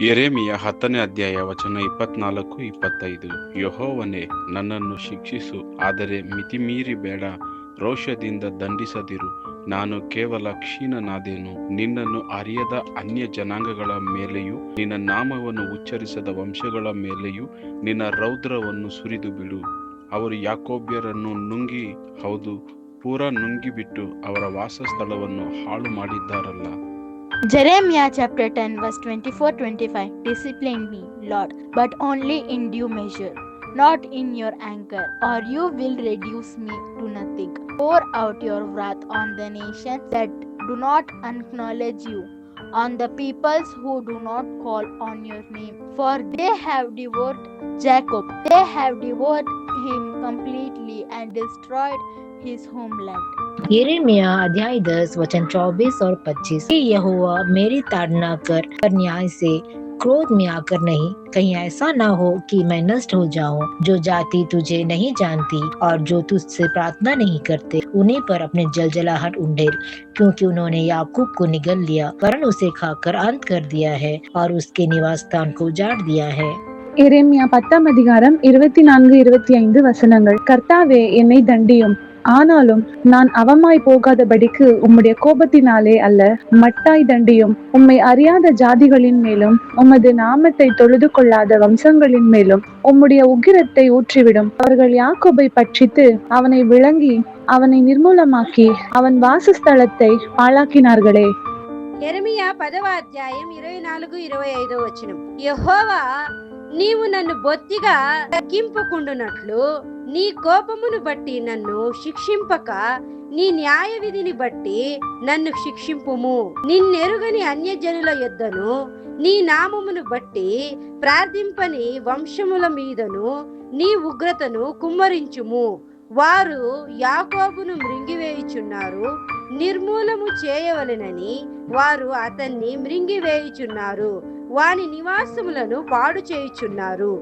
ಯೆರೆಮೀಯ 10ನೇ ಅಧ್ಯಾಯ ವಚನ 24-25. ಯೆಹೋವನೇ, ನನ್ನನ್ನು ಶಿಕ್ಷಿಸು, ಆದರೆ ಮಿತಿಮೀರಿ ಬೇಡ, ರೋಷದಿಂದ ದಂಡಿಸದಿರು. ನಾನು ಕೇವಲ ಕ್ಷೀಣನಾದೆನು. ನಿನ್ನನ್ನು ಅರಿಯದ ಅನ್ಯ ಜನಾಂಗಗಳ ಮೇಲೆಯೂ ನಿನ್ನ ನಾಮವನ್ನು ಉಚ್ಚರಿಸದ ವಂಶಗಳ ಮೇಲೆಯೂ ನಿನ್ನ ರೌದ್ರವನ್ನು ಸುರಿದು ಬಿಡು. ಅವರು ಯಾಕೋಬ್ಯರನ್ನು ನುಂಗಿ, ಹೌದು, ಪೂರಾ ನುಂಗಿಬಿಟ್ಟು ಅವರ ವಾಸಸ್ಥಳವನ್ನು ಹಾಳು ಮಾಡಿದ್ದಾರಲ್ಲ. Jeremiah chapter 10 verse 24-25. Discipline me, Lord, but only in due measure, not in your anger, or you will reduce me to nothing. Pour out your wrath on the nations that do not acknowledge you, on the peoples who do not call on your name. For they have devoured Jacob, they have devoured him completely and destroyed his homeland. यिर्मयाह अध्याय 10 वचन 24 और 25। यहोवा, मेरी ताड़ना कर, पर न्याय से, क्रोध में आकर नहीं, कहीं ऐसा न हो कि मैं नष्ट हो जाऊं। जो जाति तुझे नहीं जानती और जो तुझसे प्रार्थना नहीं करते, उन्हीं पर अपने जलजलाहट उंडेल, क्योंकि उन्होंने याकूब को निगल लिया, वरन उसे खाकर अंत कर दिया है और उसके निवास स्थान को उजाड़ दिया है। எரேமியா 10ஆம் அதிகாரம் 24-25 வசனங்கள். கர்த்தாவே, என்னை தண்டியும், ஆனாலும் நான் அவமாய் போகாதபடிக்கு உம்முடைய கோபத்தினாலே அல்ல, மட்டாய் தண்டியும். உம்மை அறியாத ஜாதிகளின் மேலும் உமது நாமத்தை தொழுது கொள்ளாத வம்சங்களின் மேலும் உம்முடைய உக்கிரத்தை ஊற்றிவிடும். அவர்கள் யாக்கோபை பட்சித்து அவனை விளங்கி அவனை நிர்மூலமாக்கி அவன் வாசஸ்தலத்தை பாழாக்கினார்களே. యెరెమీయా 10వ అధ్యాయం 24-25 వచనం. యెహోవా, నీవు నన్ను బొత్తిగా తగ్గింపకుండునట్లు నీ కోపమును బట్టి నన్ను శిక్షింపక, నీ న్యాయ విధిని బట్టి నన్ను శిక్షింపుము. నిన్నెరుగని అన్యజనుల యొద్దను నీ నామమును బట్టి ప్రార్థింపని వంశముల మీదను నీ ఉగ్రతను కుమ్మరించుము. వారు యాకోబును మృంగివేయుచున్నారు, నిర్మూలము చేయవలెనని వారు అతన్ని మృంగివేయుచున్నారు, వాని నివాసములను పాడు చేయుచున్నారు.